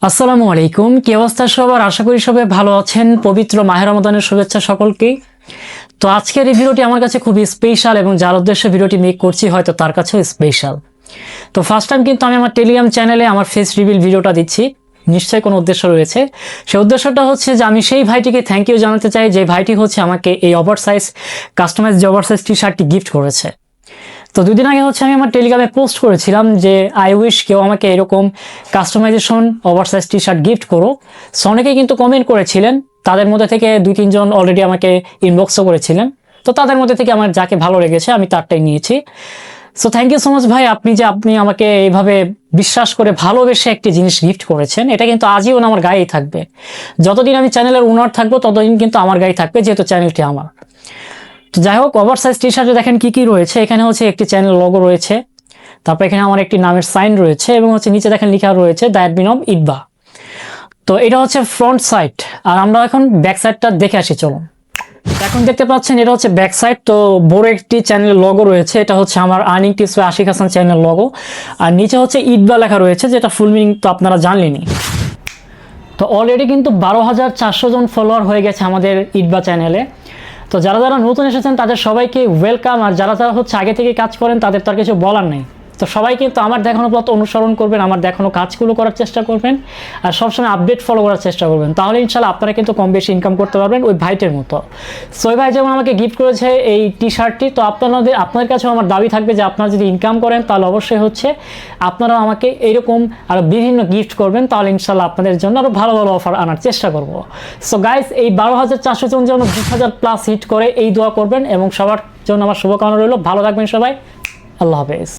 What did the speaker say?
আসসালামু আলাইকুম, কি অবস্থা সবার? আশা করি সবাই ভালো আছেন। পবিত্র মাহে রমাদানের শুভেচ্ছা সকলকেই। তো আজকের এই ভিডিওটি আমার কাছে খুবই স্পেশাল এবং যার উদ্দেশ্যে ভিডিওটি মেক করছি হয়তো তার কাছেও স্পেশাল। তো ফার্স্ট টাইম কিন্তু আমি আমার টেলিগ্রাম চ্যানেলে আমার ফেস রিভিল ভিডিওটা দিচ্ছি। নিশ্চয়ই কোনো উদ্দেশ্য রয়েছে। সেই উদ্দেশ্যটা হচ্ছে যে আমি সেই ভাইটিকে থ্যাংক ইউ জানাতে চাই যে ভাইটি হচ্ছে আমাকে এই ওভারসাইজ কাস্টমাইজ যে ওভারসাইজ টি শার্টটি গিফট করেছে। তো দুদিন আগে হচ্ছে আমি আমার টেলিগ্রামে পোস্ট করেছিলাম যে আই উইশ কেউ আমাকে এরকম customization oversize T shirt gift করো। সো অনেকে কিন্তু কমেন্ট করেছিলেন, তাদের মধ্যে থেকে 2-3 জন অলরেডি আমাকে ইনবক্সও করেছিলেন। তো তাদের মধ্যে থেকে আমার যাকে ভালো লেগেছে আমি তারটাই নিয়েছি। So thank you so much ভাই, আপনি আমাকে এইভাবে বিশ্বাস করে ভালোবেসে একটি জিনিস গিফট করেছেন। এটা কিন্তু আজীবন আমার গায়েই থাকবে। যতদিন আমি চ্যানেলের ওনার থাকবো ততদিন কিন্তু আমার গায়ে থাকবে, যেহেতু চ্যানেলটি আমার। তো যাই হোক, ওভারসাইজ টি শার্টে দেখেন কি কি রয়েছে। এখানে হচ্ছে একটি চ্যানেল লোগো রয়েছে, তারপর এখানে আমার একটি নামের সাইন রয়েছে এবং হচ্ছে নিচে দেখেন লেখা রয়েছে দ্য অ্যাডমিন অফ ইটবা। তো এটা হচ্ছে ফ্রন্ট সাইড, আর আমরা এখন ব্যাক সাইডটা দেখে আসি। চলো, এখন দেখতে পাচ্ছেন এটা হচ্ছে ব্যাক সাইড। তো বড় একটি চ্যানেলের লোগো রয়েছে, এটা হচ্ছে আমার earning tips by Ashik Hasan channel logo. আর নিচে হচ্ছে ইটবা লেখা রয়েছে, যেটা ফুল মিনিং তো আপনারা জানলেনই। তো অলরেডি কিন্তু 12,400 জন ফলোয়ার হয়ে গেছে আমাদের ইটবা চ্যানেলে। তো যারা যারা নতুন এসেছেন তাদের সবাইকে ওয়েলকাম, আর যারা যারা হচ্ছে আগে থেকে কাজ করেন তাদের তো আর কিছু বলার নেই। তো সবাই কিন্তু আমার দেখানো পথ অনুসরণ করবেন, আমার দেখানো কাজগুলো করার চেষ্টা করবেন, আর সবসময় আপডেট ফলো করার চেষ্টা করবেন। তাহলে ইনশাল্লাহ আপনারা কিন্তু কম বেশি ইনকাম করতে পারবেন ওই ভাইটের মতো। সো ওই ভাই যেমন আমাকে গিফট করেছে এই টি শার্টটি, তো আপনাদের কাছেও আমার দাবি থাকবে যে আপনারা যদি ইনকাম করেন তাহলে অবশ্যই হচ্ছে আপনারাও আমাকে এইরকম আরও বিভিন্ন গিফট করবেন। তাহলে ইনশাল্লাহ আপনাদের জন্য আরও ভালো ভালো অফার আনার চেষ্টা করব। সো গাইস, এই 12,400 জন যেন 20,000+ হিট করে এই দোয়া করবেন, এবং সবার জন্য আমার শুভকামনা রইল। ভালো থাকবেন সবাই, আল্লাহ হাফেজ।